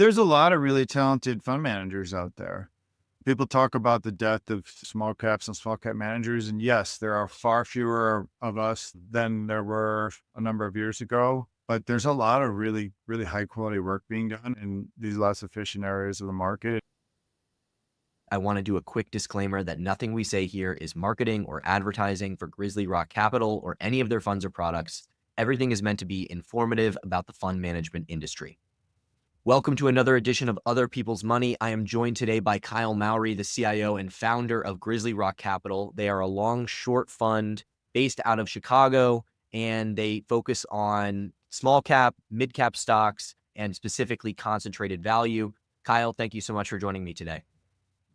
There's a lot of really talented fund managers out there. People talk about the death of small caps and small cap managers. And yes, there are far fewer of us than there were a number of years ago. But there's a lot of really, really high quality work being done in these less efficient areas of the market. I want to do a quick disclaimer that nothing we say here is marketing or advertising for Grizzly Rock Capital or any of their funds or products. Everything is meant to be informative about the fund management industry. Welcome to another edition of Other People's Money. I am joined today by Kyle Mowery, the CIO and founder of Grizzly Rock Capital. They are a long short fund based out of Chicago, and they focus on small cap, mid cap stocks, and specifically concentrated value. Kyle, thank you so much for joining me today.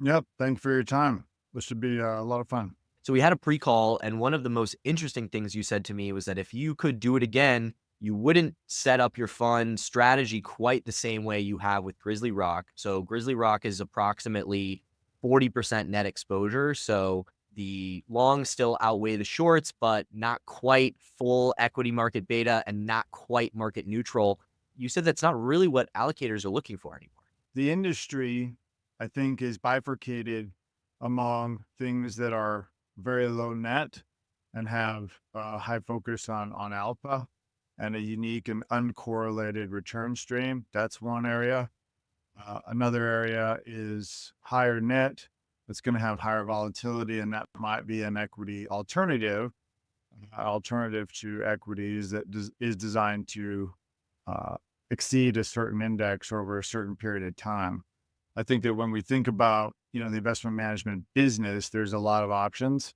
Yep. Thanks for your time. This should be a lot of fun. So we had a pre-call, and one of the most interesting things you said to me was that if you could do it again, you wouldn't set up your fund strategy quite the same way you have with Grizzly Rock. So Grizzly Rock is approximately 40% net exposure. So the longs still outweigh the shorts, but not quite full equity market beta and not quite market neutral. You said that's not really what allocators are looking for anymore. The industry, I think, is bifurcated among things that are very low net and have a high focus on alpha and a unique and uncorrelated return stream. That's one area. Another area is higher net. It's going to have higher volatility, and that might be an equity alternative to equities that is designed to exceed a certain index over a certain period of time. I think that when we think about, the investment management business, there's a lot of options.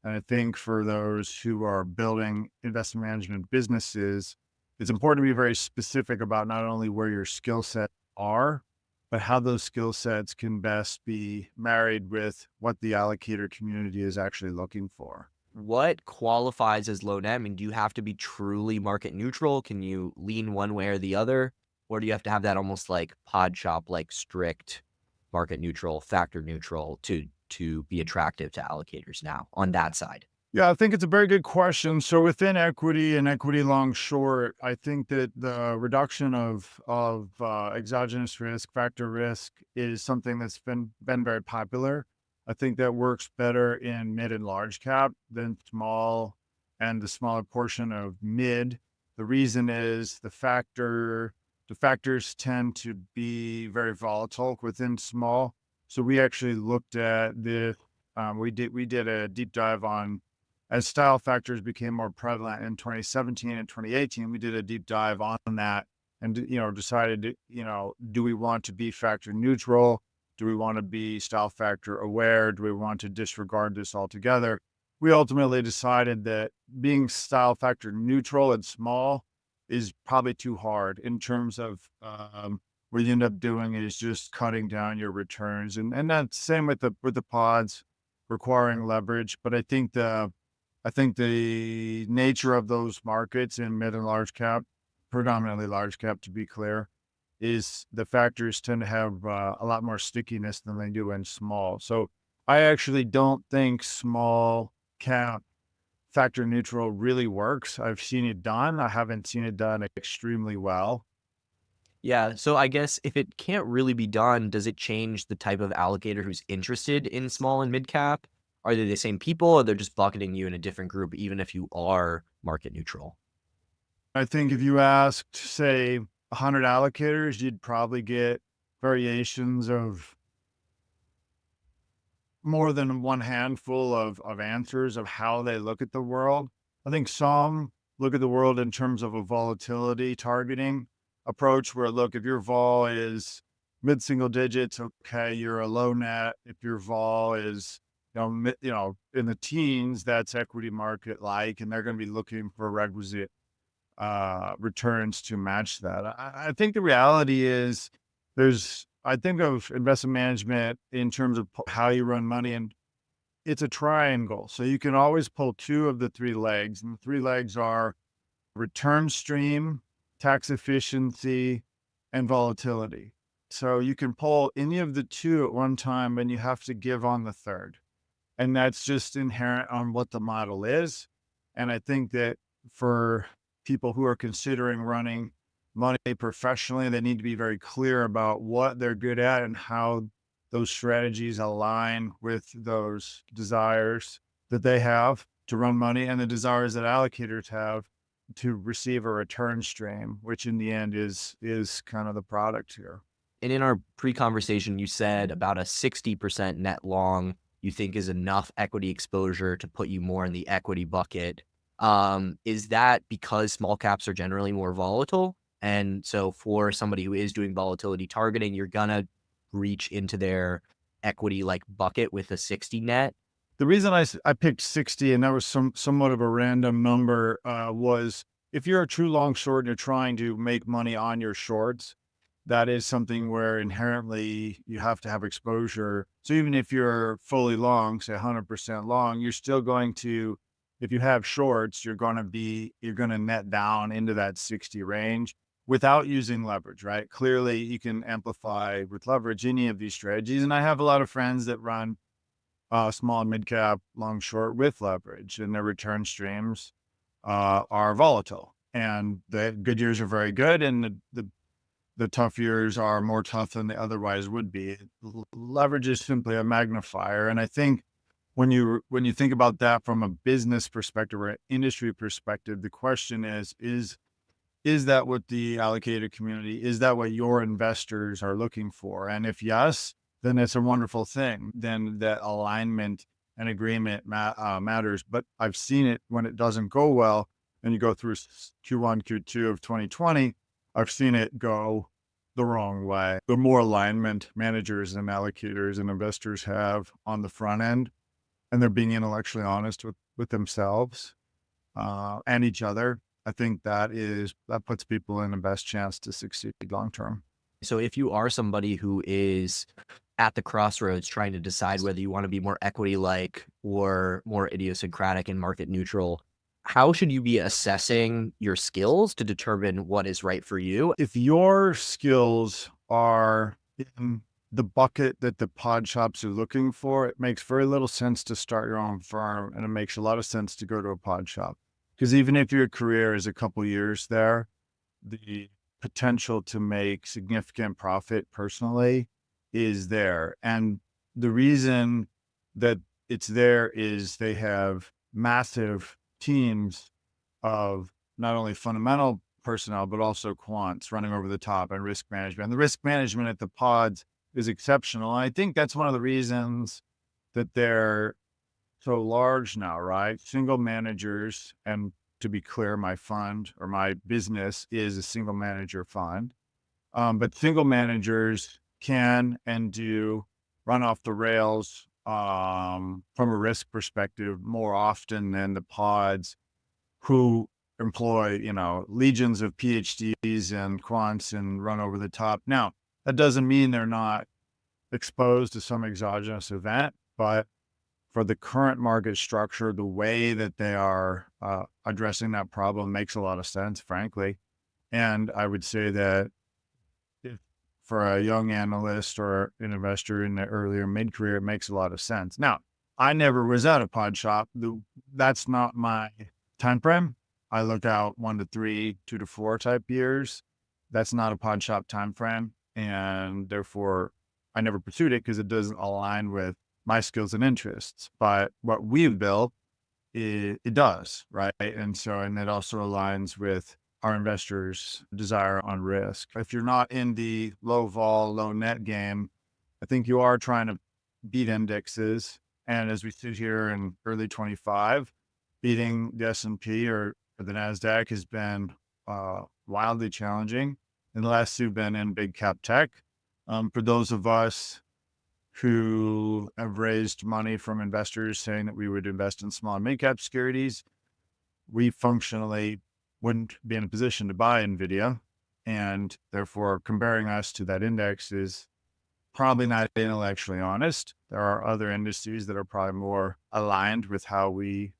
And I think for those who are building investment management businesses, it's important to be very specific about not only where your skill set are, but how those skill sets can best be married with what the allocator community is actually looking for. What qualifies as low net? I mean, do you have to be truly market neutral? Can you lean one way or the other? Or do you have to have that almost like pod shop, like strict market neutral, factor neutral to be attractive to allocators now on that side? Yeah, I think it's a very good question. So within equity and equity long short, I think that the reduction of exogenous risk, factor risk, is something that's been very popular. I think that works better in mid and large cap than small and the smaller portion of mid. The reason is the factors tend to be very volatile within small. So we actually looked at we did a deep dive on, as style factors became more prevalent in 2017 and 2018, we did a deep dive on that and, decided, do we want to be factor neutral? Do we want to be style factor aware? Do we want to disregard this altogether? We ultimately decided that being style factor neutral and small is probably too hard in terms of what you end up doing is just cutting down your returns. And that's same with the pods requiring leverage. But I think the nature of those markets in mid and large cap, predominantly large cap to be clear, is the factors tend to have a lot more stickiness than they do in small. So I actually don't think small cap factor neutral really works. I've seen it done. I haven't seen it done extremely well. Yeah. So I guess if it can't really be done, does it change the type of allocator who's interested in small and mid cap? Are they the same people, or they're just bucketing you in a different group, even if you are market neutral? I think if you asked, say, 100 allocators, you'd probably get variations of more than one handful of answers of how they look at the world. I think some look at the world in terms of a volatility targeting approach where, look, if your vol is mid single digits, okay, you're a low net. If your vol is, in the teens, that's equity market like, and they're going to be looking for requisite returns to match that. I think the reality is I think of investment management in terms of how you run money, and it's a triangle. So you can always pull two of the three legs, and the three legs are return stream, tax efficiency, and volatility. So you can pull any of the two at one time, and you have to give on the third. And that's just inherent on what the model is. And I think that for people who are considering running money professionally. They need to be very clear about what they're good at and how those strategies align with those desires that they have to run money and the desires that allocators have to receive a return stream, which in the end is kind of the product here. And in our pre-conversation, you said about a 60% net long you think is enough equity exposure to put you more in the equity bucket. Is that because small caps are generally more volatile? And so for somebody who is doing volatility targeting, you're gonna reach into their equity like bucket with a 60 net. The reason I picked 60, and that was somewhat of a random number, was if you're a true long short and you're trying to make money on your shorts, that is something where inherently you have to have exposure. So even if you're fully long, say 100% long, you're still going to, if you have shorts, you're gonna net down into that 60 range without using leverage, right? Clearly, you can amplify with leverage any of these strategies. And I have a lot of friends that run small and mid cap, long short with leverage, and their return streams are volatile. And the good years are very good, and the tough years are more tough than they otherwise would be. Leverage is simply a magnifier, and I think when you think about that from a business perspective or an industry perspective, the question is that what the allocator community, is that what your investors are looking for? And if yes, then it's a wonderful thing. Then that alignment and agreement matters. But I've seen it when it doesn't go well, and you go through Q1, Q2 of 2020, I've seen it go the wrong way. The more alignment managers and allocators and investors have on the front end, and they're being intellectually honest with themselves and each other, I think that puts people in the best chance to succeed long term. So if you are somebody who is at the crossroads trying to decide whether you want to be more equity like or more idiosyncratic and market neutral, how should you be assessing your skills to determine what is right for you? If your skills are in the bucket that the pod shops are looking for, it makes very little sense to start your own firm, and it makes a lot of sense to go to a pod shop. Because even if your career is a couple years there, the potential to make significant profit personally is there. And the reason that it's there is they have massive teams of not only fundamental personnel, but also quants running over the top and risk management. And the risk management at the pods is exceptional. And I think that's one of the reasons that they're so large now, right? Single managers, and to be clear, my fund or my business is a single manager fund. But single managers can and do run off the rails from a risk perspective more often than the pods who employ, legions of PhDs and quants and run over the top. Now, that doesn't mean they're not exposed to some exogenous event, but for the current market structure, the way that they are addressing that problem makes a lot of sense, frankly. And I would say that if for a young analyst or an investor in the earlier mid-career, it makes a lot of sense. Now, I never was at a pod shop. That's not my time frame. I look out 1 to 3, 2 to 4 type years. That's not a pod shop time frame, and therefore I never pursued it because it doesn't align with my skills and interests. But what we've built, it does, right? And it also aligns with our investors' desire on risk. If you're not in the low vol, low net game, I think you are trying to beat indexes. And as we sit here in early 25, beating the S&P or the NASDAQ has been wildly challenging. And the last two have been in big cap tech. For those of us who have raised money from investors saying that we would invest in small and mid cap securities, we functionally wouldn't be in a position to buy NVIDIA. And therefore, comparing us to that index is probably not intellectually honest. There are other industries that are probably more aligned with how we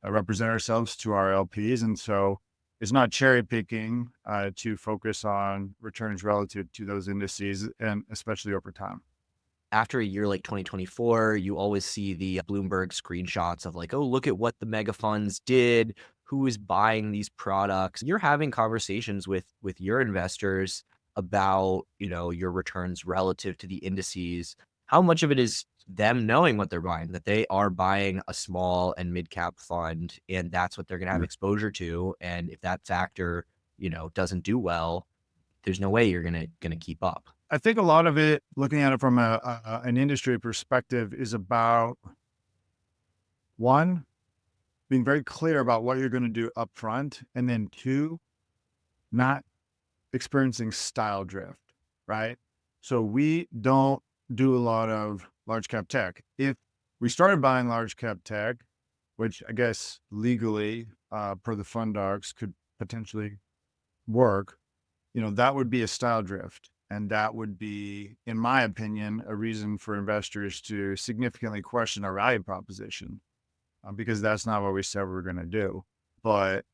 represent ourselves to our LPs. And so it's not cherry picking to focus on returns relative to those indices, and especially over time. After a year like 2024, you always see the Bloomberg screenshots of like, oh, look at what the mega funds did who is buying these products. You're having conversations with your investors about, your returns relative to the indices. How much of it is them knowing what they're buying, that they are buying a small and mid cap fund, and that's what they're going to have exposure to. And if that factor, doesn't do well, there's no way you're gonna keep up. I think a lot of it, looking at it from an industry perspective, is about one, being very clear about what you're going to do up front, and then two, not experiencing style drift, right? So we don't do a lot of large cap tech. If we started buying large cap tech, which I guess legally, per the fund docs, could potentially work, that would be a style drift. And that would be, in my opinion, a reason for investors to significantly question our value proposition, because that's not what we said we were going to do. But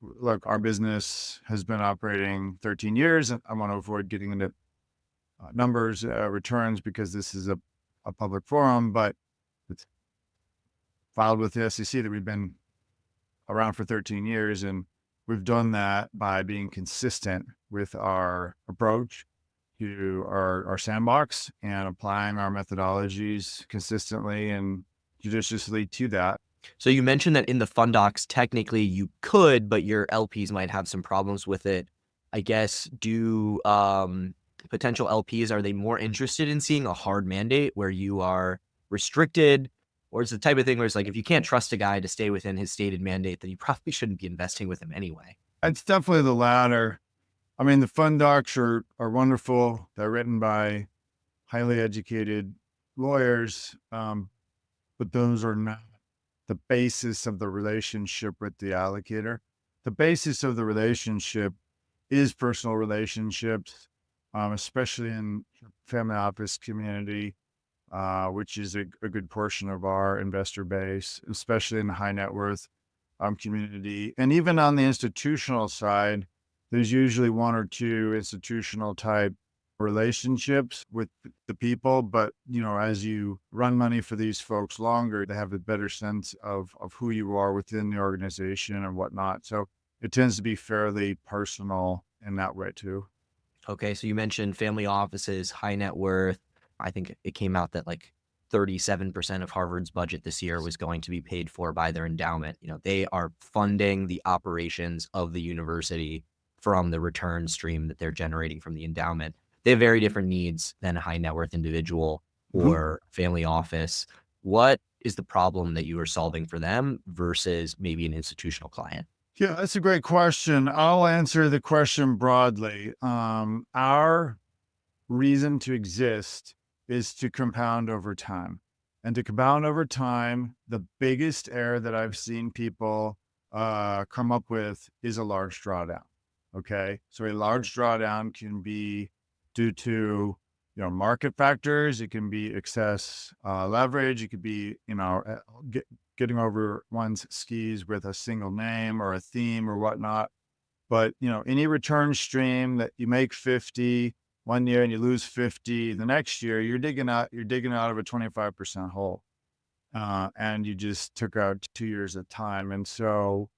look, our business has been operating 13 years, and I want to avoid getting into numbers, returns, because this is a public forum, but it's filed with the SEC that we've been around for 13 years. And we've done that by being consistent with our approach to our sandbox and applying our methodologies consistently and judiciously to that. So you mentioned that in the fund docs, technically you could, but your LPs might have some problems with it. I guess, do potential LPs, are they more interested in seeing a hard mandate where you are restricted? Or it's the type of thing where it's like, if you can't trust a guy to stay within his stated mandate, then you probably shouldn't be investing with him anyway. It's definitely the latter. I mean, the fund docs are wonderful. They're written by highly educated lawyers, but those are not the basis of the relationship with the allocator. The basis of the relationship is personal relationships, especially in family office community, which is a good portion of our investor base, especially in the high net worth community. And even on the institutional side, there's usually one or two institutional type relationships with the people. But, as you run money for these folks longer, they have a better sense of who you are within the organization and whatnot. So it tends to be fairly personal in that way too. Okay, so you mentioned family offices, high net worth. I think it came out that like 37% of Harvard's budget this year was going to be paid for by their endowment. They are funding the operations of the university from the return stream that they're generating from the endowment. They have very different needs than a high net worth individual or family office. What is the problem that you are solving for them versus maybe an institutional client? Yeah, that's a great question. I'll answer the question broadly. Our reason to exist is to compound over time. And to compound over time, the biggest error that I've seen people come up with is a large drawdown. Okay. So a large drawdown can be due to, market factors. It can be excess leverage. It could be, getting over one's skis with a single name or a theme or whatnot. But, any return stream that you make 50 one year and you lose 50 the next year, you're digging out of a 25% hole. And you just took out 2 years of time. And so,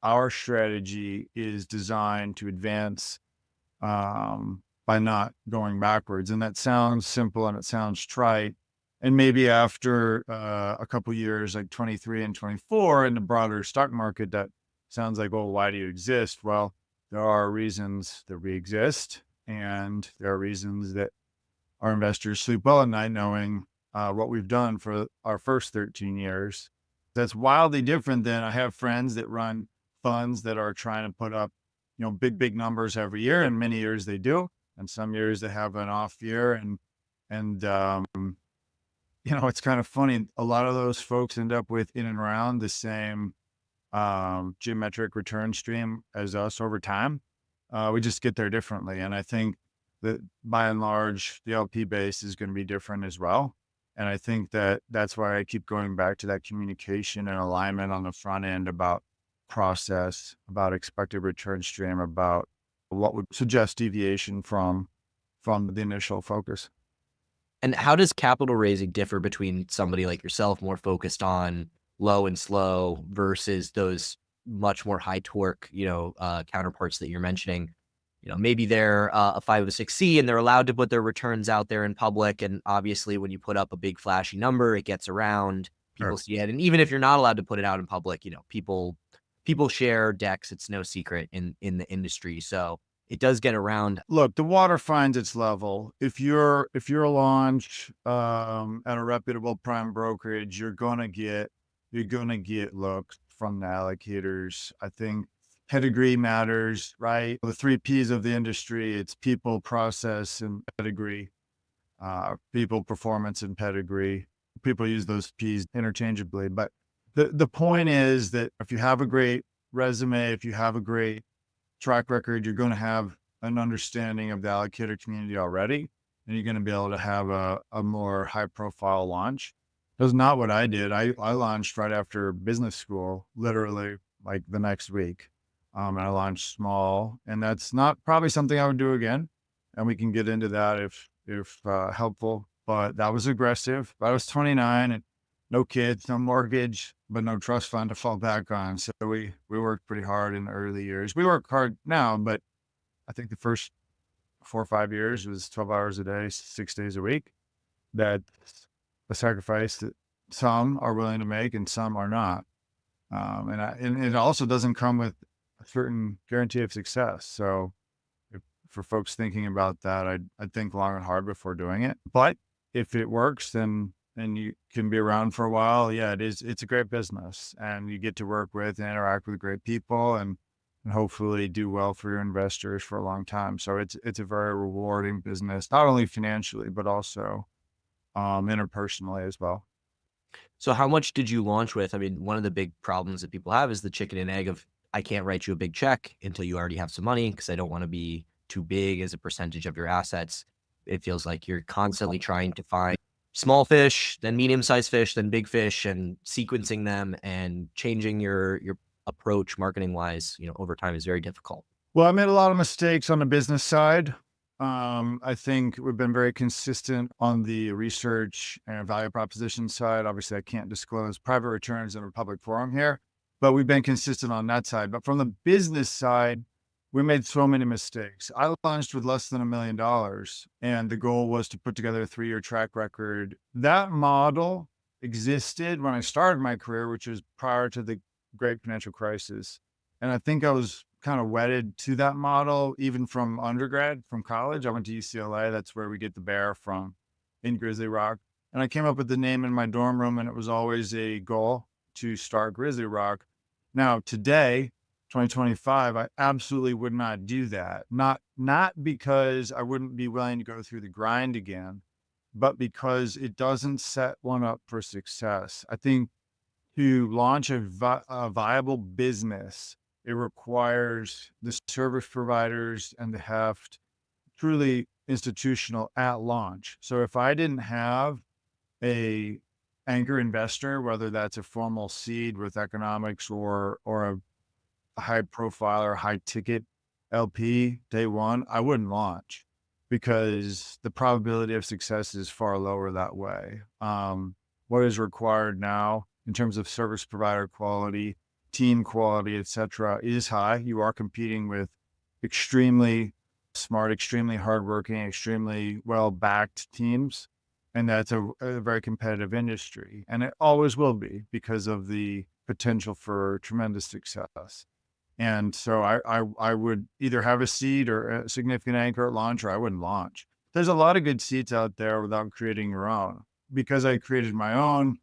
our strategy is designed to advance, by not going backwards. And that sounds simple and it sounds trite. And maybe after a couple years, like 23 and 24 in the broader stock market, that sounds like, well, why do you exist? Well, there are reasons that we exist, and there are reasons that our investors sleep well at night knowing what we've done for our first 13 years. That's wildly different than I have friends that run funds that are trying to put up, big numbers every year. And many years they do. And some years they have an off year. And it's kind of funny. A lot of those folks end up with in and around the same geometric return stream as us over time. We just get there differently. And I think that by and large, the LP base is going to be different as well. And I think that that's why I keep going back to that communication and alignment on the front end about process, about expected return stream, about what would suggest deviation from the initial focus. And how does capital raising differ between somebody like yourself, more focused on low and slow versus those much more high torque, counterparts that you're mentioning. Maybe they're a 506C and they're allowed to put their returns out there in public. And obviously, when you put up a big flashy number, it gets around. People Sure. see it, and even if you're not allowed to put it out in public, people share decks. It's no secret in the industry, so it does get around. Look, the water finds its level. If you're a launch at a reputable prime brokerage, you're gonna get looks from the allocators. I think pedigree matters, right? The three P's of the industry, it's people, process, and pedigree. People, performance, and pedigree. People use those P's interchangeably, but the point is that if you have a great resume, if you have a great track record, you're going to have an understanding of the allocator community already, and you're going to be able to have a more high profile launch. That's not what I did. I launched right after business school, literally like the next week. And I launched small, and that's not probably something I would do again. And we can get into that if helpful. But that was aggressive. I was 29 and no kids, no mortgage, but no trust fund to fall back on. So we worked pretty hard in the early years. We work hard now, but I think the first 4 or 5 years was 12 hours a day, 6 days a week. That's a sacrifice that some are willing to make and some are not. And it also doesn't come with a certain guarantee of success. So for folks thinking about that, I'd think long and hard before doing it. But if it works, then and you can be around for a while, yeah, it's a great business, and you get to work with and interact with great people, and hopefully do well for your investors for a long time. So it's a very rewarding business, not only financially, but also interpersonally as well. So how much did you launch with? I mean, one of the big problems that people have is the chicken and egg of, I can't write you a big check until you already have some money because I don't want to be too big as a percentage of your assets. It feels like you're constantly trying to find small fish, then medium-sized fish, then big fish, and sequencing them and changing your approach marketing wise, over time is very difficult. Well, I made a lot of mistakes on the business side. I think we've been very consistent on the research and value proposition side. Obviously, I can't disclose private returns in a public forum here, but we've been consistent on that side. But from the business side, we made so many mistakes. I launched with less than $1 million, and the goal was to put together a 3-year track record. That model existed when I started my career, which was prior to the great financial crisis. And I think I was kind of wedded to that model, even from undergrad, from college. I went to UCLA. That's where we get the bear from in Grizzly Rock. And I came up with the name in my dorm room, and it was always a goal to start Grizzly Rock. Now, today, 2025, I absolutely would not do that. Not because I wouldn't be willing to go through the grind again, but because it doesn't set one up for success. I think to launch a viable business, it requires the service providers and the heft truly institutional at launch. So if I didn't have a anchor investor, whether that's a formal seed with economics or a high profile or high ticket LP day one, I wouldn't launch because the probability of success is far lower that way. What is required now in terms of service provider quality, team quality, et cetera, is high. You are competing with extremely smart, extremely hardworking, extremely well-backed teams. And that's a very competitive industry. And it always will be because of the potential for tremendous success. And so I would either have a seed or a significant anchor at launch, or I wouldn't launch. There's a lot of good seeds out there without creating your own. Because I created my own,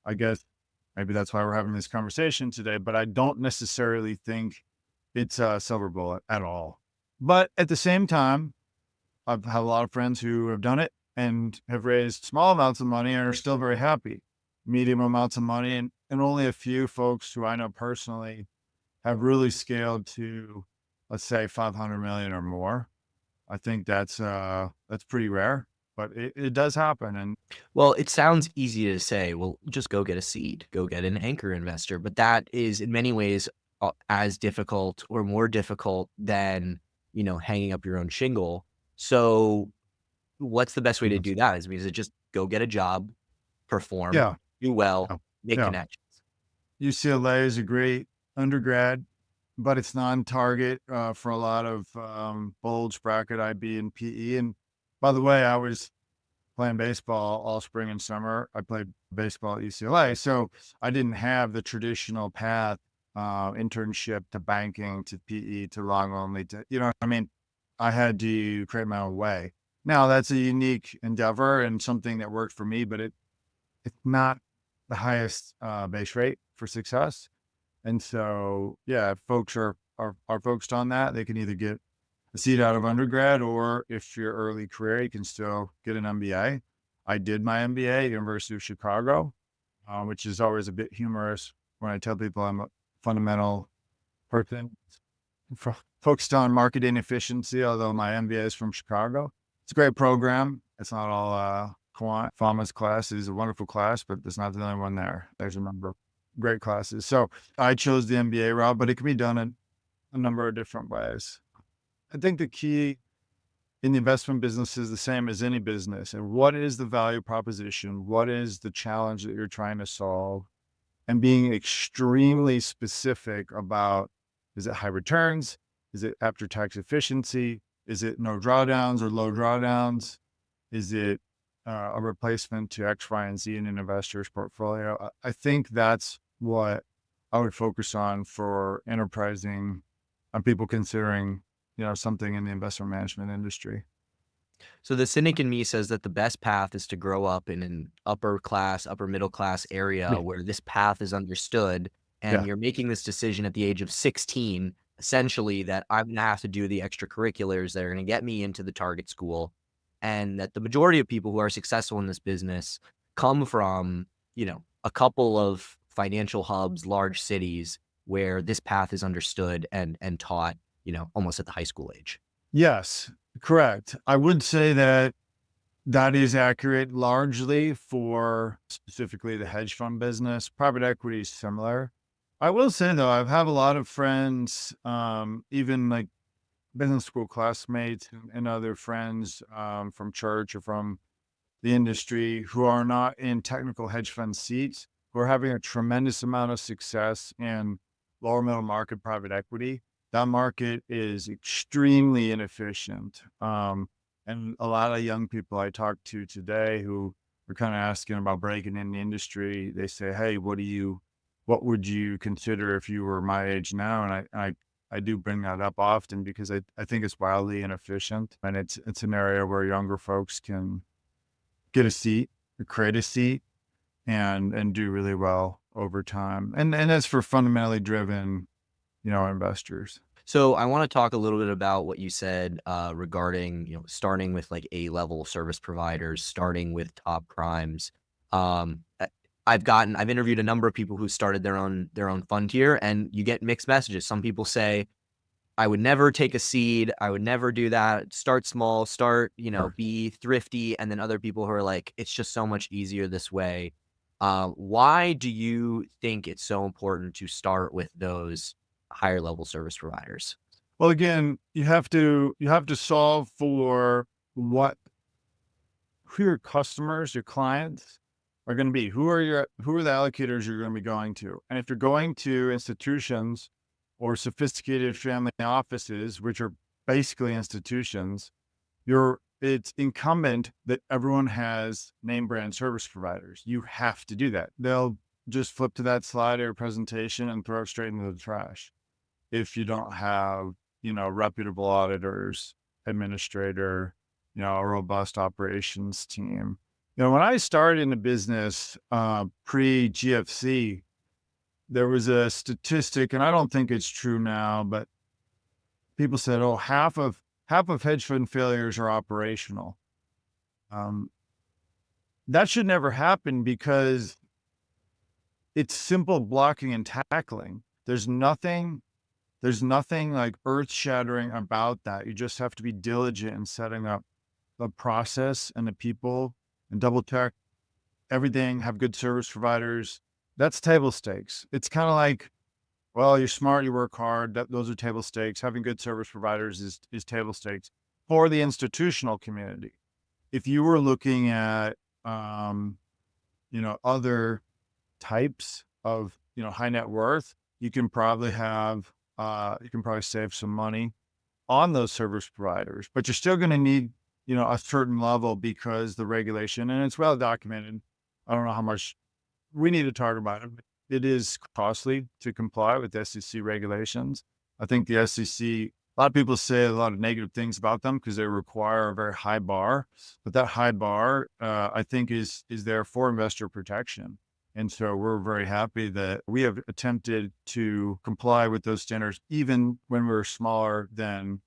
I guess maybe that's why we're having this conversation today, but I don't necessarily think it's a silver bullet at all. But at the same time, I've had a lot of friends who have done it and have raised small amounts of money and are still very happy, medium amounts of money. And only a few folks who I know personally have really scaled to, let's say, 500 million or more. I think that's pretty rare, but it does happen. And Well, it sounds easy to say, well, just go get a seed, go get an anchor investor. But that is in many ways as difficult or more difficult than, hanging up your own shingle. So what's the best way to do that? Is it just go get a job, perform, yeah, do well, yeah, make yeah. connections? UCLA is a great undergrad, but it's non-target for a lot of bulge bracket IB and PE. And by the way, I was playing baseball all spring and summer. I played baseball at UCLA, so I didn't have the traditional path, internship to banking to PE to long only to, you know what I mean? I had to create my own way. Now that's a unique endeavor and something that worked for me, but it's not the highest base rate for success. And so, yeah, if folks are focused on that, they can either get a seat out of undergrad, or if you're early career, you can still get an MBA. I did my MBA at University of Chicago, which is always a bit humorous when I tell people I'm a fundamental person focused on marketing efficiency, although my MBA is from Chicago. It's a great program. It's not all quant. Fama's class is a wonderful class, but it's not the only one there. There's a number of great classes. So I chose the MBA route, but it can be done in a number of different ways. I think the key in the investment business is the same as any business. And what is the value proposition? What is the challenge that you're trying to solve? And being extremely specific about, is it high returns? Is it after tax efficiency? Is it no drawdowns or low drawdowns? Is it a replacement to X, Y, and Z in an investor's portfolio? I think that's what I would focus on for enterprising people considering, something in the investment management industry. So the cynic in me says that the best path is to grow up in an upper middle class area Yeah. where this path is understood. And Yeah. you're making this decision at the age of 16, essentially, that I'm going to have to do the extracurriculars that are going to get me into the target school. And that the majority of people who are successful in this business come from, a couple of financial hubs, large cities where this path is understood and taught, almost at the high school age. Yes, correct. I would say that that is accurate largely for specifically the hedge fund business. Private equity is similar. I will say though, I've had a lot of friends, even like business school classmates and other friends from church or from the industry who are not in technical hedge fund seats, who are having a tremendous amount of success in lower middle market private equity. That market is extremely inefficient. And a lot of young people I talked to today who are kind of asking about breaking in the industry, they say, "Hey, what would you consider if you were my age now?" And I do bring that up often because I think it's wildly inefficient, and it's an area where younger folks can get a seat, create a seat, and do really well over time. And that's for fundamentally driven, investors. So I want to talk a little bit about what you said regarding, starting with like A-level service providers, starting with top primes. I've interviewed a number of people who started their own fund here, and you get mixed messages. Some people say, I would never take a seed. I would never do that. Start small, Sure. be thrifty. And then other people who are like, it's just so much easier this way. Why do you think it's so important to start with those higher level service providers? Well, again, you have to solve for who your customers, your clients are going to be. Who are the allocators you're going to be going to? And if you're going to institutions or sophisticated family offices, which are basically institutions, it's incumbent that everyone has name brand service providers. You have to do that. They'll just flip to that slide or presentation and throw it straight into the trash if you don't have, reputable auditors, administrator, a robust operations team. When I started in the business pre GFC, there was a statistic, and I don't think it's true now, but people said, "Oh, half of hedge fund failures are operational." Um, that should never happen because it's simple blocking and tackling. There's nothing like earth shattering about that. You just have to be diligent in setting up the process and the people and double check everything, have good service providers. That's table stakes. It's kind of like, well, you're smart, you work hard. Those are table stakes. Having good service providers is table stakes for the institutional community. If you were looking at, other types of, high net worth, you can probably save some money on those service providers, but you're still going to need, a certain level because the regulation, and it's well documented. I don't know how much we need to talk about it, but it is costly to comply with SEC regulations. I think the SEC, a lot of people say a lot of negative things about them because they require a very high bar, but that high bar, I think is there for investor protection. And so we're very happy that we have attempted to comply with those standards, even when we're smaller than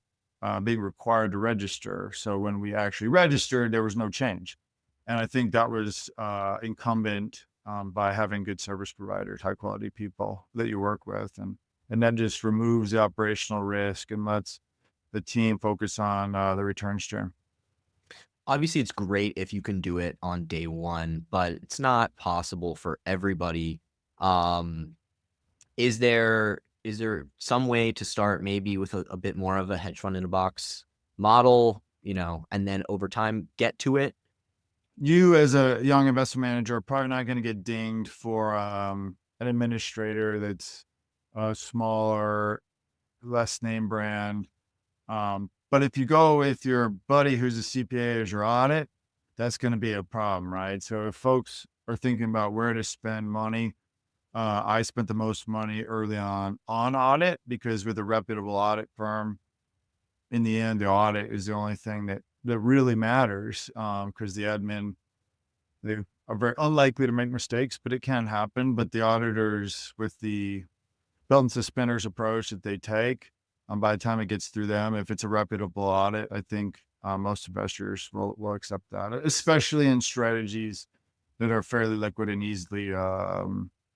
being required to register. So when we actually registered, there was no change. And I think that was incumbent by having good service providers, high quality people that you work with. And that just removes the operational risk and lets the team focus on the return stream. Obviously, it's great if you can do it on day one, but it's not possible for everybody. Um, is there some way to start maybe with a bit more of a hedge fund in a box model, and then over time get to it? You, as a young investment manager, are probably not going to get dinged for an administrator that's smaller, less name brand. But if you go with your buddy who's a CPA as your audit, that's going to be a problem, right? So if folks are thinking about where to spend money, I spent the most money early on audit because with a reputable audit firm, in the end, the audit is the only thing that really matters because the admin, they are very unlikely to make mistakes, but it can happen. But the auditors, with the belt and suspenders approach that they take, by the time it gets through them, if it's a reputable audit, I think most investors will accept that, especially in strategies that are fairly liquid and easily,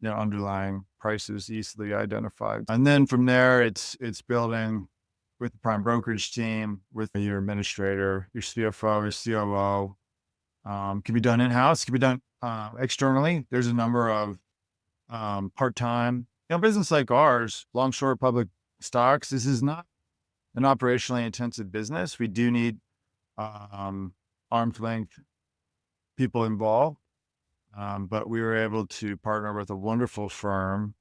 underlying prices easily identified. And then from there, it's building with the prime brokerage team, with your administrator, your CFO, your COO. Can be done in-house, can be done externally. There's a number of part-time, business like ours, long, short public stocks. This is not an operationally intensive business. We do need arm's length people involved. But we were able to partner with a wonderful firm,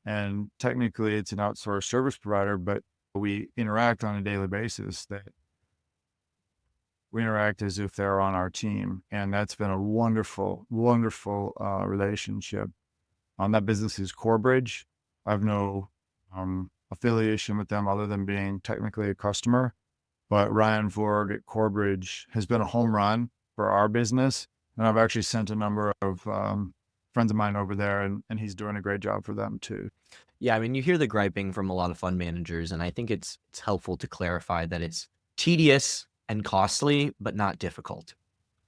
and technically it's an outsourced service provider, but we interact on a daily basis. That we interact as if they're on our team, and that's been a wonderful, wonderful relationship. That business is Corebridge. I have no affiliation with them other than being technically a customer, but Ryan Vorg at Corebridge has been a home run for our business. And I've actually sent a number of friends of mine over there, and he's doing a great job for them too. Yeah, I mean, you hear the griping from a lot of fund managers, and I think it's helpful to clarify that it's tedious and costly, but not difficult.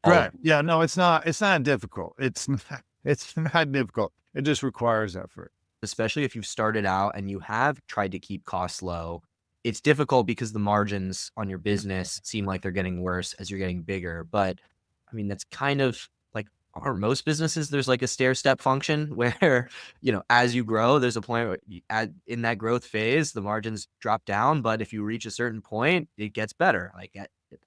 Correct. Yeah, no, it's not difficult. It's not difficult. It just requires effort. Especially if you've started out and you have tried to keep costs low. It's difficult because the margins on your business seem like they're getting worse as you're getting bigger. But I mean, that's kind of like, are most businesses, there's like a stair step function where, as you grow, there's a point where in that growth phase, the margins drop down. But if you reach a certain point, it gets better. Like,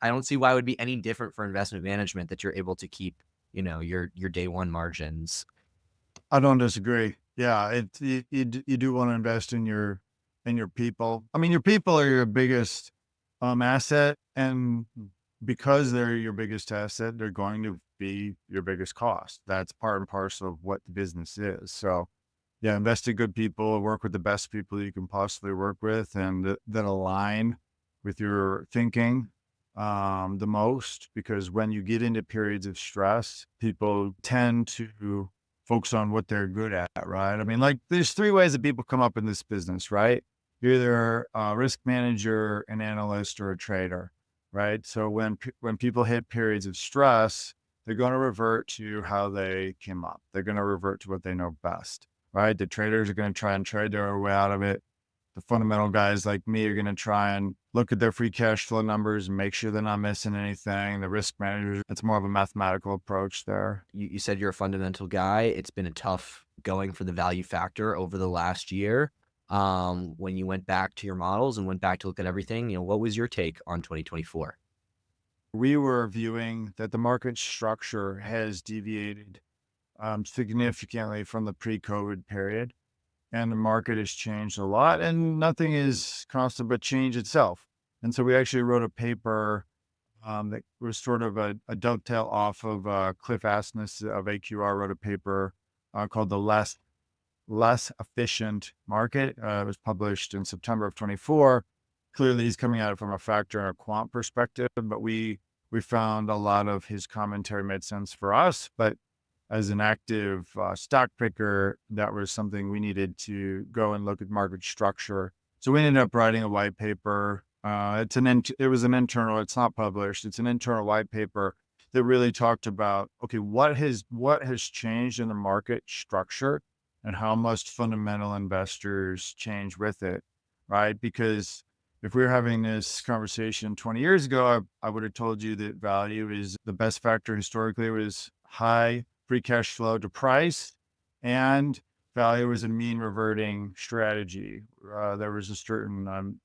I don't see why it would be any different for investment management that you're able to keep, your day one margins. I don't disagree. Yeah, you do want to invest in your people. I mean, your people are your biggest asset, and because they're your biggest asset, they're going to be your biggest cost. That's part and parcel of what the business is. So, yeah, invest in good people, work with the best people you can possibly work with, and that align with your thinking the most. Because when you get into periods of stress, people tend to focus on what they're good at, right? I mean, like, there's three ways that people come up in this business, right? You're either a risk manager, an analyst, or a trader, right? So when people hit periods of stress, they're going to revert to how they came up. They're going to revert to what they know best, right? The traders are going to try and trade their way out of it. The fundamental guys like me are going to try and look at their free cash flow numbers and make sure they're not missing anything. The risk managers, it's more of a mathematical approach there. You said you're a fundamental guy. It's been a tough going for the value factor over the last year. When you went back to your models and went back to look at everything, what was your take on 2024? We were viewing that the market structure has deviated significantly from the pre-COVID period. and the market has changed a lot, and nothing is constant but change itself. And so we actually wrote a paper that was sort of a dovetail off of Cliff Asness of AQR wrote a paper called "The Less Efficient Market." It was published in September of 24. Clearly, he's coming at it from a factor and a quant perspective, but we found a lot of his commentary made sense for us. But as an active stock picker, that was something we needed to go and look at market structure. So we ended up writing a white paper. It was an internal. It's not published. It's an internal white paper that really talked about, okay, what has changed in the market structure, and how must fundamental investors change with it, right? Because if we were having this conversation 20 years ago, I would have told you that value is the best factor historically. It was high free cash flow to price, and value was a mean reverting strategy. There was a certain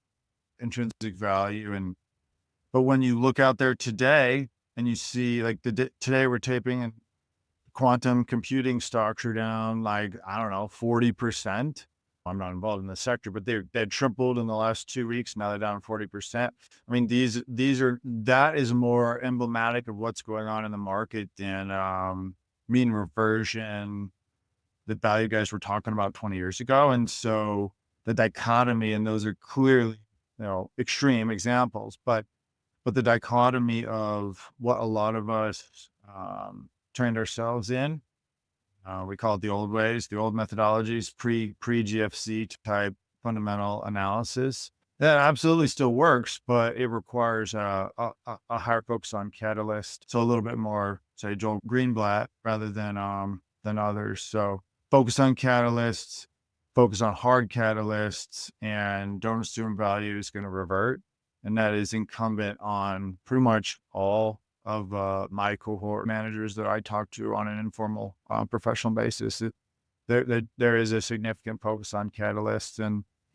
intrinsic value, but when you look out there today and you see like today we're taping and quantum computing stocks are down like, I don't know, 40%. I'm not involved in the sector, but they tripled in the last 2 weeks. Now they're down 40%. I mean, that is more emblematic of what's going on in the market than mean reversion that value guys were talking about 20 years ago. And so the dichotomy, and those are clearly, extreme examples, but the dichotomy of what a lot of us trained ourselves in, we call it the old ways, the old methodologies, pre-GFC type fundamental analysis. That absolutely still works, but it requires a higher focus on catalyst. So a little bit more, say, Joel Greenblatt rather than others. So focus on catalysts, focus on hard catalysts, and don't assume value is going to revert. And that is incumbent on pretty much all of my cohort managers that I talk to on an informal professional basis. There is a significant focus on catalysts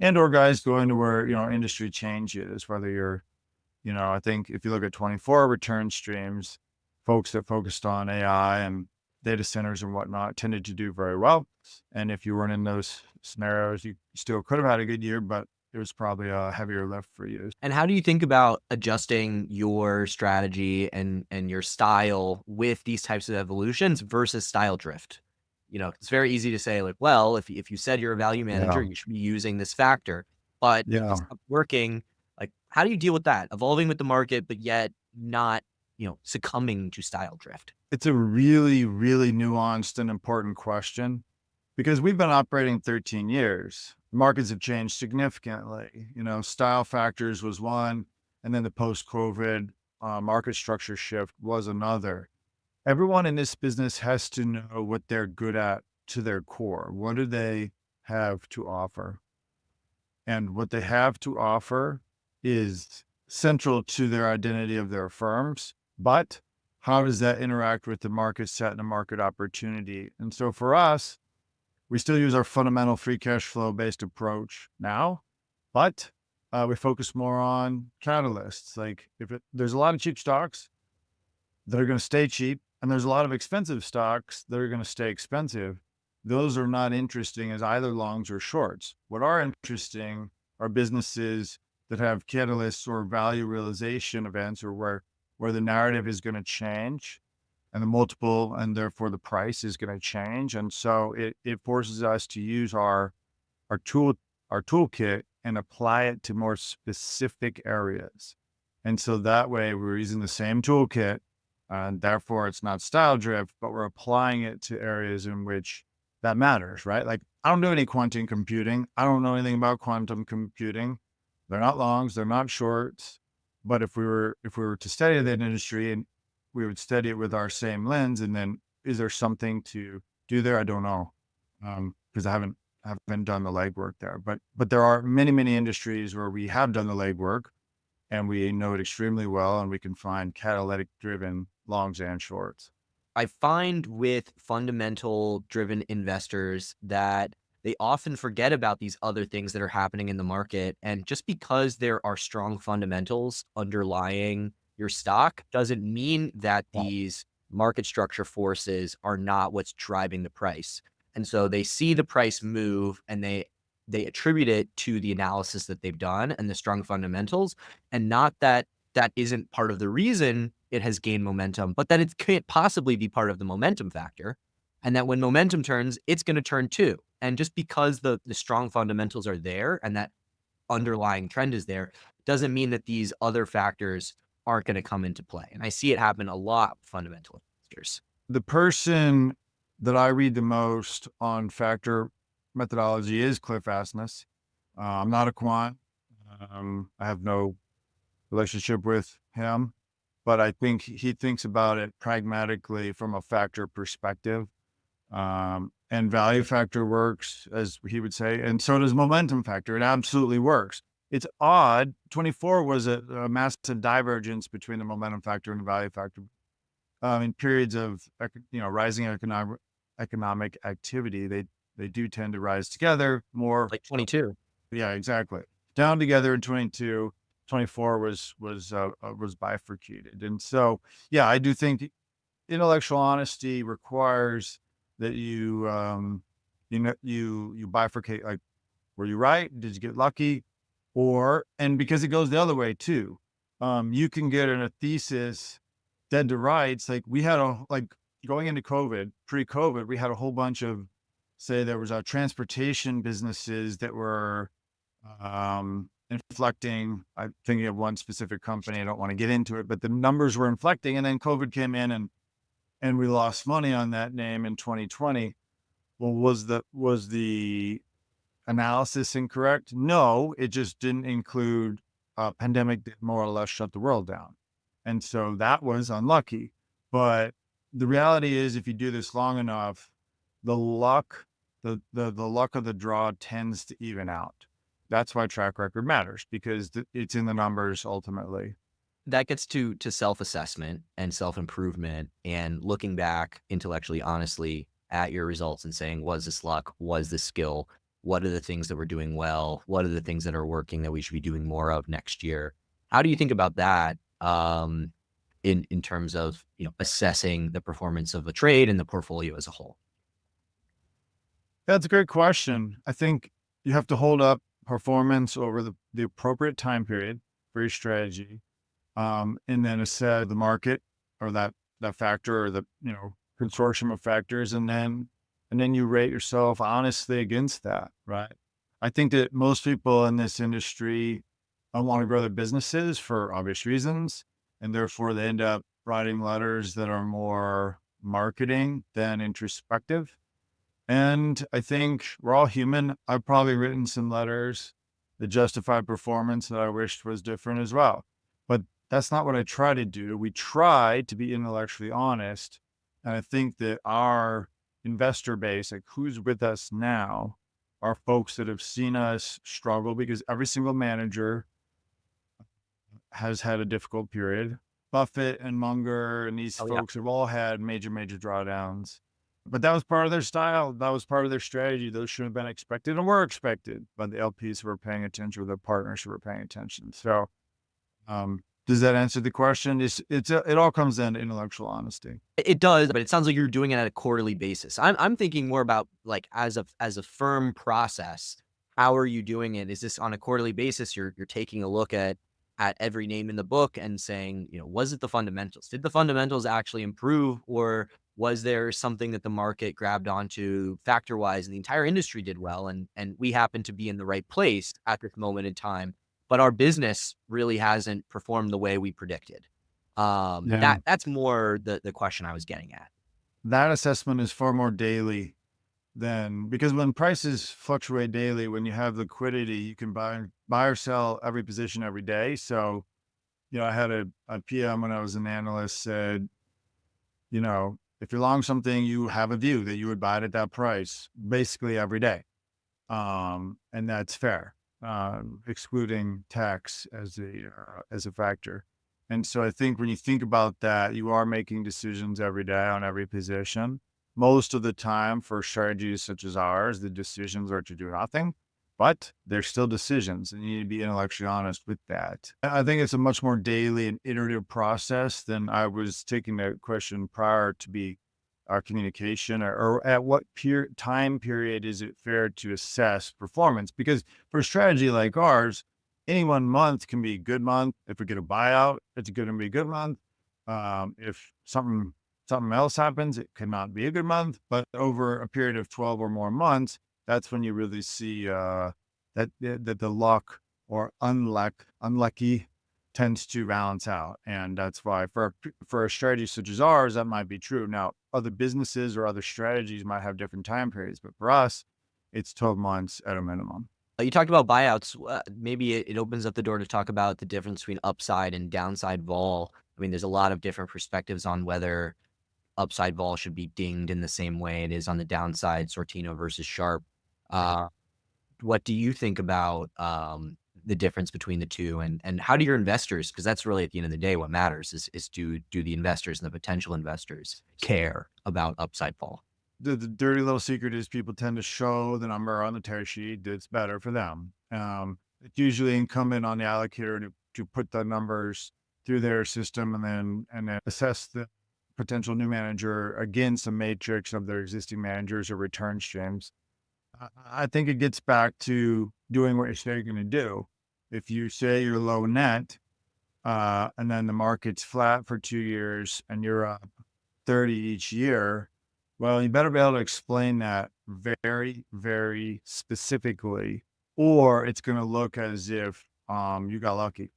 and or guys going to where, industry changes, whether you're, I think if you look at 24 return streams, folks that focused on AI and data centers and whatnot tended to do very well. And if you weren't in those scenarios, you still could have had a good year, but it was probably a heavier lift for you. And how do you think about adjusting your strategy and your style with these types of evolutions versus style drift? It's very easy to say like, well, if you said you're a value manager, Yeah. you should be using this factor, but if Yeah. it's not working, like, how do you deal with that? Evolving with the market, but yet not, succumbing to style drift. It's a really, really nuanced and important question because we've been operating 13 years. Markets have changed significantly. Style factors was one, and then the post-COVID market structure shift was another. Everyone in this business has to know what they're good at to their core. What do they have to offer? And what they have to offer is central to their identity of their firms. But how does that interact with the market set and the market opportunity? And so for us, we still use our fundamental free cash flow based approach now, but we focus more on catalysts. Like there's a lot of cheap stocks that are going to stay cheap, and there's a lot of expensive stocks that are going to stay expensive. Those are not interesting as either longs or shorts. What are interesting are businesses that have catalysts or value realization events, or where the narrative is going to change and the multiple and therefore the price is going to change. And so it forces us to use our toolkit and apply it to more specific areas. And so that way we're using the same toolkit, and therefore it's not style drift, but we're applying it to areas in which that matters, right? Like I don't do any quantum computing. I don't know anything about quantum computing. They're not longs, they're not shorts. But if we were to study that industry, and we would study it with our same lens, and then is there something to do there? I don't know, because I haven't done the legwork there. But there are many industries where we have done the legwork, and we know it extremely well, and we can find catalytic driven longs and shorts. I find with fundamental driven investors that they often forget about these other things that are happening in the market. And just because there are strong fundamentals underlying your stock doesn't mean that these market structure forces are not what's driving the price. And so they see the price move and they they attribute it to the analysis that they've done and the strong fundamentals, and not that that isn't part of the reason it has gained momentum, but that it can't possibly be part of the momentum factor. And that when momentum turns, it's going to turn too. And just because the strong fundamentals are there and that underlying trend is there, doesn't mean that these other factors aren't going to come into play. And I see it happen a lot with fundamental investors. The person that I read the most on factor methodology is Cliff Asness. I'm not a quant. I have no relationship with him, but I think he thinks about it pragmatically from a factor perspective. And value factor works, as he would say, and so does momentum factor. It absolutely works. It's odd. 24 was a massive divergence between the momentum factor and the value factor. In periods of rising economic activity, they do tend to rise together more. Like 22. Yeah, exactly. Down together in 22. 24 was bifurcated, and so yeah, I do think intellectual honesty requires that you bifurcate, like, were you right? Did you get lucky? And because it goes the other way too, you can get in a thesis dead to rights. Like we had going into pre-COVID, we had a whole bunch of, say there was transportation businesses that were inflecting. I'm thinking of one specific company. I don't want to get into it, but the numbers were inflecting, and then COVID came in and we lost money on that name in 2020. Well, was the analysis incorrect? No, it just didn't include a pandemic that more or less shut the world down. And so that was unlucky. But the reality is, if you do this long enough, the luck, the luck of the draw tends to even out. That's why track record matters, because it's in the numbers ultimately. That gets to self-assessment and self-improvement and looking back intellectually, honestly at your results and saying, was this luck? Was this skill? What are the things that we're doing well? What are the things that are working that we should be doing more of next year? How do you think about that in terms of assessing the performance of a trade and the portfolio as a whole? That's a great question. I think you have to hold up performance over the appropriate time period for your strategy, and then assess the market or that factor, or the consortium of factors, and then you rate yourself honestly against that, right? I think that most people in this industry want to grow their businesses for obvious reasons, and therefore they end up writing letters that are more marketing than introspective. And I think we're all human. I've probably written some letters that justify performance that I wished was different as well. But that's not what I try to do. We try to be intellectually honest. And I think that our investor base, like who's with us now, are folks that have seen us struggle, because every single manager has had a difficult period. Buffett and Munger and these Oh yeah. folks have all had major drawdowns. But that was part of their style. That was part of their strategy. Those should have been expected and were expected by the LPs who were paying attention, or the partners who were paying attention. So, does that answer the question? It all comes down to intellectual honesty. It does, but it sounds like you're doing it on a quarterly basis. I'm thinking more about like as a firm process. How are you doing it? Is this on a quarterly basis? You're taking a look at every name in the book and saying, was it the fundamentals? Did the fundamentals actually improve, or was there something that the market grabbed onto factor wise and the entire industry did well, and we happen to be in the right place at this moment in time, but our business really hasn't performed the way we predicted? Yeah. That's more the question I was getting at. That assessment is far more daily because when prices fluctuate daily, when you have liquidity, you can buy or sell every position every day. So, I had a PM when I was an analyst said, if you're long something, you have a view that you would buy it at that price basically every day. And that's fair, excluding tax as a factor. And so I think when you think about that, you are making decisions every day on every position. Most of the time for strategies such as ours, the decisions are to do nothing, but they're still decisions, and you need to be intellectually honest with that. I think it's a much more daily and iterative process than I was taking the question prior to be communication, or at what time period is it fair to assess performance? Because for a strategy like ours, any 1 month can be a good month. If we get a buyout, it's going to be a good month. If something else happens, it cannot be a good month. But over a period of 12 or more months, that's when you really see that the luck or unlucky tends to balance out. And that's why for a strategy such as ours, that might be true. Now, other businesses or other strategies might have different time periods, but for us, it's 12 months at a minimum. You talked about buyouts. Maybe it opens up the door to talk about the difference between upside and downside vol. I mean, there's a lot of different perspectives on whether upside vol should be dinged in the same way it is on the downside, Sortino versus Sharp. What do you think about the difference between the two, and how do your investors, because that's really at the end of the day what matters, is do the investors and the potential investors care about upside vol? The dirty little secret is people tend to show the number on the tear sheet that's better for them. It's usually incumbent on the allocator to put the numbers through their system and then assess the potential new manager against a matrix of their existing managers or return streams. I think it gets back to doing what you say you're going to do. If you say you're low net, and then the market's flat for 2 years and you're up 30 each year, well, you better be able to explain that very, very specifically, or it's going to look as if you got lucky.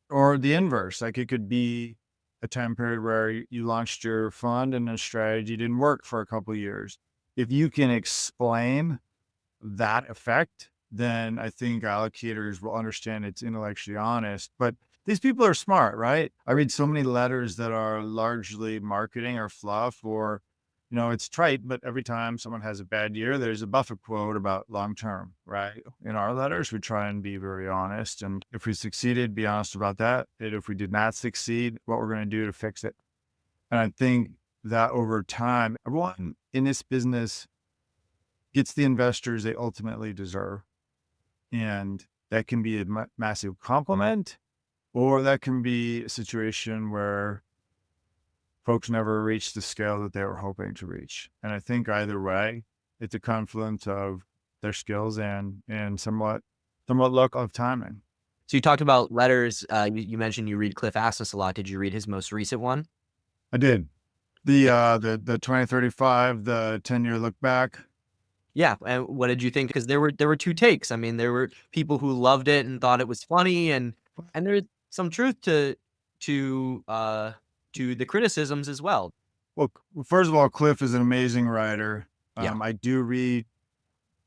Or the inverse, like it could be a time period where you launched your fund and the strategy didn't work for a couple of years. If you can explain that effect, then I think allocators will understand it's intellectually honest. But these people are smart, right? I read so many letters that are largely marketing or fluff, or, it's trite, but every time someone has a bad year, there's a Buffett quote about long term, right? In our letters, we try and be very honest. And if we succeeded, be honest about that. And if we did not succeed, what we're going to do to fix it. And I think that over time, everyone in this business gets the investors they ultimately deserve. And that can be a massive compliment, or that can be a situation where folks never reach the scale that they were hoping to reach. And I think either way, it's a confluence of their skills and somewhat luck of timing. So you talked about letters. You mentioned you read Cliff Asness a lot. Did you read his most recent one? I did. The 2035, the 10-year look back. Yeah, and what did you think? Because there were two takes. I mean, there were people who loved it and thought it was funny, and there's some truth to the criticisms as well. Well, first of all, Cliff is an amazing writer. Yeah. I do read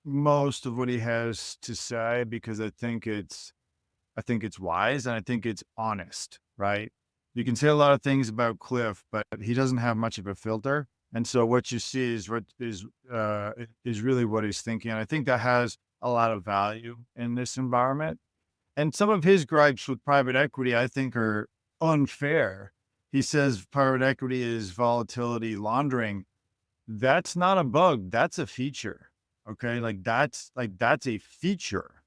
most of what he has to say because I think it's wise and I think it's honest, right? You can say a lot of things about Cliff, but he doesn't have much of a filter. And so what you see is what is really what he's thinking. And I think that has a lot of value in this environment. And some of his gripes with private equity, I think, are unfair. He says private equity is volatility laundering. That's not a bug. That's a feature. Okay. That's a feature.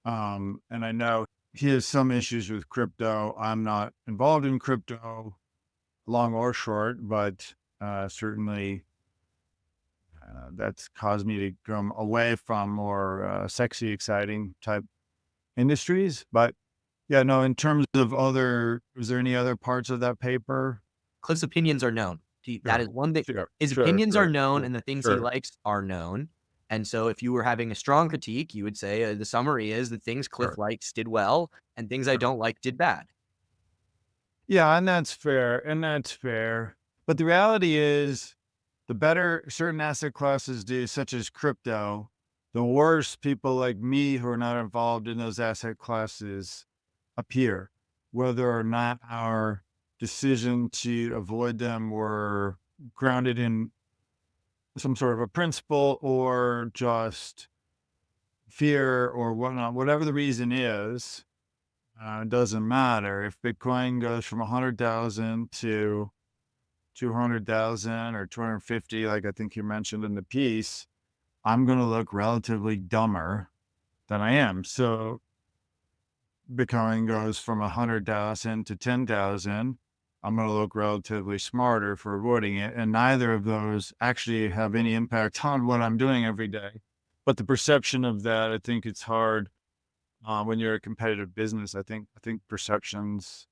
And I know he has some issues with crypto. I'm not involved in crypto, long or short, but certainly that's caused me to come away from more sexy, exciting type industries. But yeah, no, in terms of was there any other parts of that paper? Cliff's opinions are known. That is one thing. Sure, His sure, opinions are sure, known, sure, and the things he sure. likes are known. And so, if you were having a strong critique, you would say the summary is the things Cliff Sure. likes did well, and things I Sure. don't like did bad. Yeah, and that's fair, But the reality is, the better certain asset classes do, such as crypto, the worse people like me who are not involved in those asset classes appear, whether or not our decision to avoid them were grounded in some sort of a principle or just fear or whatnot, whatever the reason is. It doesn't matter if Bitcoin goes from 100,000 to 200,000 or 250, like I think you mentioned in the piece. I'm going to look relatively dumber than I am. So Bitcoin goes from 100,000 to 10,000. I'm going to look relatively smarter for avoiding it. And neither of those actually have any impact on what I'm doing every day. But the perception of that, I think it's hard when you're a competitive business. I think perceptions,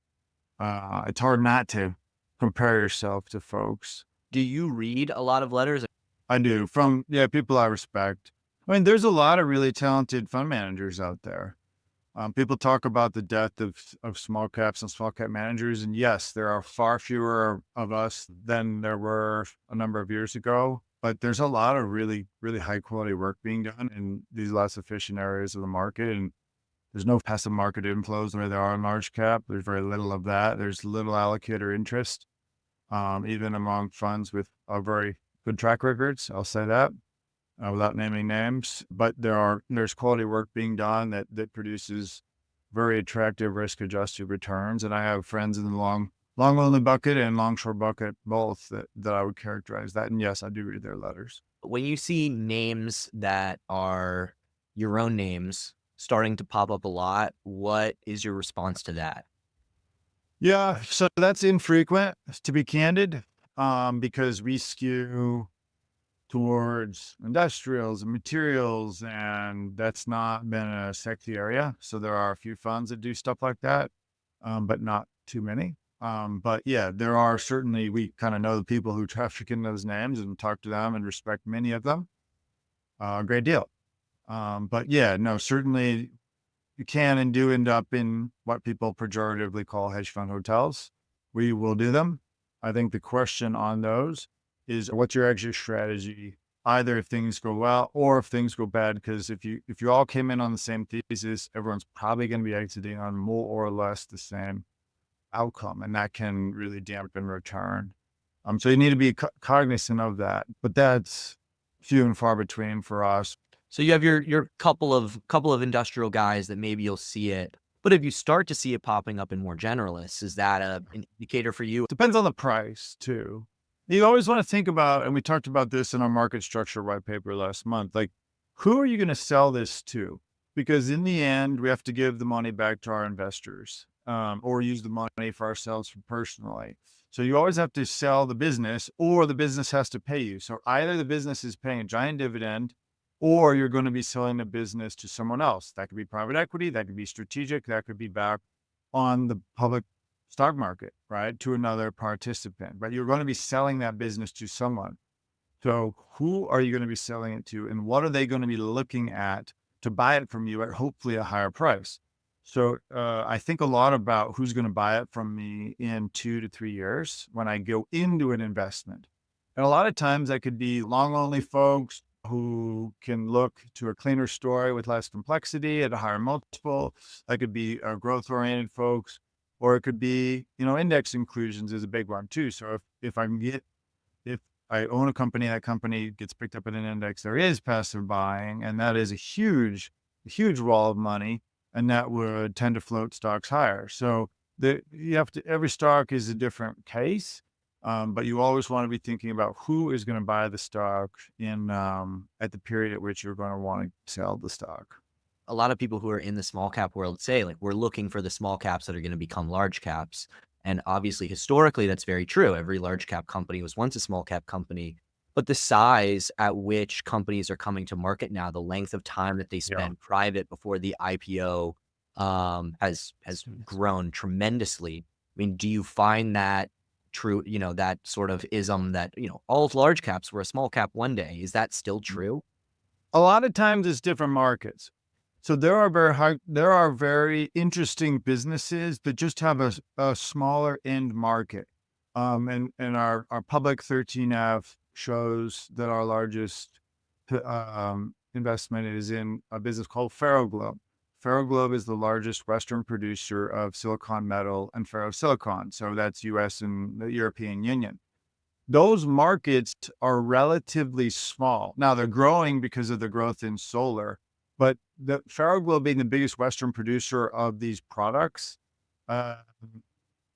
it's hard not to compare yourself to folks. Do you read a lot of letters? I do, from, yeah, people I respect. I mean, there's a lot of really talented fund managers out there. People talk about the death of small caps and small cap managers, and yes, there are far fewer of us than there were a number of years ago. But there's a lot of really, really high quality work being done in these less efficient areas of the market, and there's no passive market inflows the way there are in large cap. There's very little of that. There's little allocator interest, even among funds with a very good track records. I'll say that without naming names, but there's quality work being done that produces very attractive risk adjusted returns. And I have friends in the long only bucket and long short bucket both that I would characterize that. And yes, I do read their letters. When you see names that are your own names starting to pop up a lot, what is your response to that? Yeah, so that's infrequent, to be candid, because we skew towards industrials and materials, and that's not been a sexy area. So there are a few funds that do stuff like that, but not too many. But yeah, there are certainly, we kind of know the people who traffic in those names and talk to them and respect many of them a great deal. But yeah, no, certainly you can and do end up in what people pejoratively call hedge fund hotels. We will do them. I think the question on those is, what's your exit strategy? Either if things go well or if things go bad, because if you all came in on the same thesis, everyone's probably going to be exiting on more or less the same outcome, and that can really dampen return. So you need to be cognizant of that, but that's few and far between for us. So you have your couple of industrial guys that maybe you'll see it, but if you start to see it popping up in more generalists, is that an indicator for you? Depends on the price too. You always want to think about, and we talked about this in our market structure white paper last month, like, who are you going to sell this to? Because in the end, we have to give the money back to our investors, or use the money for ourselves personally. So you always have to sell the business, or the business has to pay you. So either the business is paying a giant dividend, or you're going to be selling the business to someone else. That could be private equity, that could be strategic, that could be back on the public stock market, right? To another participant, but you're going to be selling that business to someone. So who are you going to be selling it to, and what are they going to be looking at to buy it from you at hopefully a higher price? So I think a lot about who's going to buy it from me in 2 to 3 years when I go into an investment. And a lot of times that could be long only folks who can look to a cleaner story with less complexity at a higher multiple. That could be growth oriented folks, or it could be, index inclusions is a big one too. So if I own a company, that company gets picked up in an index, there is passive buying, and that is a huge wall of money, and that would tend to float stocks higher. So every stock is a different case. But you always want to be thinking about who is going to buy the stock at the period at which you're going to want to sell the stock. A lot of people who are in the small cap world say, like, we're looking for the small caps that are going to become large caps. And obviously, historically, that's very true. Every large cap company was once a small cap company, but the size at which companies are coming to market now, the length of time that they spend private before the IPO has grown tremendously. I mean, do you find that true, that sort of ism that, all large caps were a small cap one day? Is that still true? A lot of times it's different markets. So there are very interesting businesses that just have a smaller end market. And our public 13F shows that our largest investment is in a business called Ferroglobe. Ferroglobe is the largest Western producer of silicon metal and ferrosilicon. So that's US and the European Union. Those markets are relatively small. Now they're growing because of the growth in solar, but the Ferroglobe being the biggest Western producer of these products,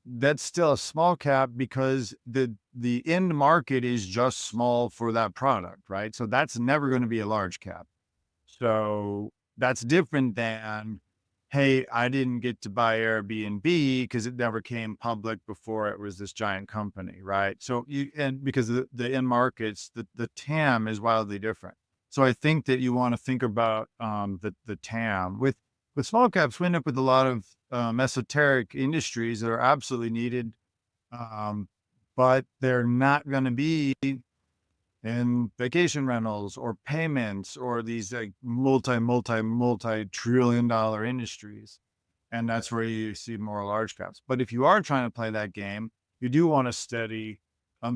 that's still a small cap because the end market is just small for that product, right? So that's never going to be a large cap. So that's different than hey, I didn't get to buy Airbnb because it never came public before it was this giant company, right? So and because the end markets, the TAM is wildly different. So I think that you want to think about the TAM with small caps. We end up with a lot of esoteric industries that are absolutely needed, um, but they're not going to be in vacation rentals or payments or these like multi trillion-dollar industries. And that's where you see more large caps. But if you are trying to play that game, you do want to study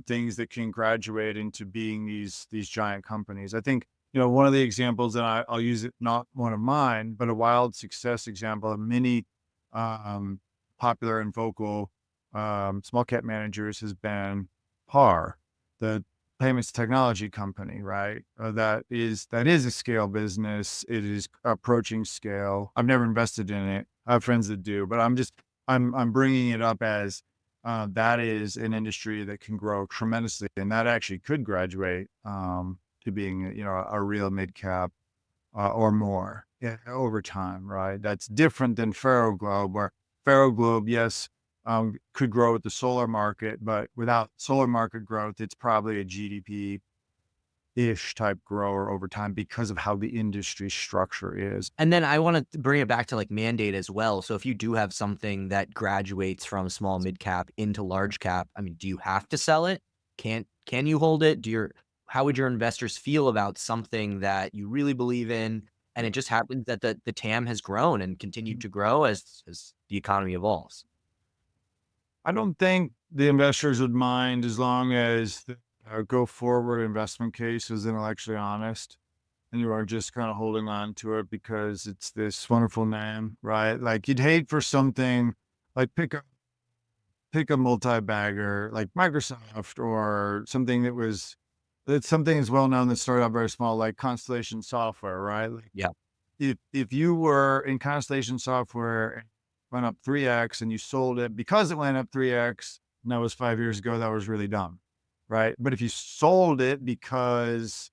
things that can graduate into being these giant companies. I think, one of the examples that I'll use it, not one of mine, but a wild success example of many um, popular and vocal small cap managers has been PAR, the payments technology company, right? That is a scale business. It is approaching scale. I've never invested in it. I have friends that do, but I'm bringing it up as that is an industry that can grow tremendously, and that actually could graduate to being a real mid cap or more, yeah, over time, right? That's different than Ferroglobe, where Ferroglobe, yes, could grow with the solar market, but without solar market growth, it's probably a GDP-ish type grower over time because of how the industry structure is. And then I want to bring it back to like mandate as well. So if you do have something that graduates from small mid cap into large cap, I mean, do you have to sell it? Can you hold it? How would your investors feel about something that you really believe in? And it just happens that the TAM has grown and continued to grow as the economy evolves. I don't think the investors would mind as long as the go forward investment case is intellectually honest and you are just kind of holding on to it because it's this wonderful name, right? Like you'd hate for something like pick a multi-bagger like Microsoft or something that's something that's well known that started out very small, like Constellation Software, right? Like Yeah. if you were in Constellation Software and went up 3x and you sold it because it went up 3x, and that was 5 years ago, that was really dumb, right? But if you sold it because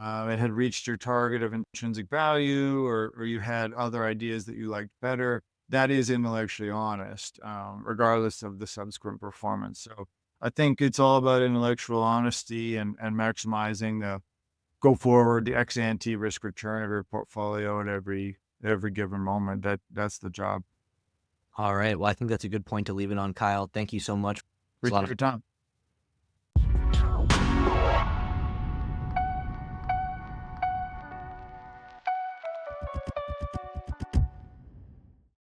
it had reached your target of intrinsic value, or you had other ideas that you liked better, that is intellectually honest, regardless of the subsequent performance. So I think it's all about intellectual honesty and maximizing the go forward, the ex ante risk return of your portfolio at every given moment. That's the job. All right. Well, I think that's a good point to leave it on, Kyle. Thank you so much. It's a lot Appreciate of your time.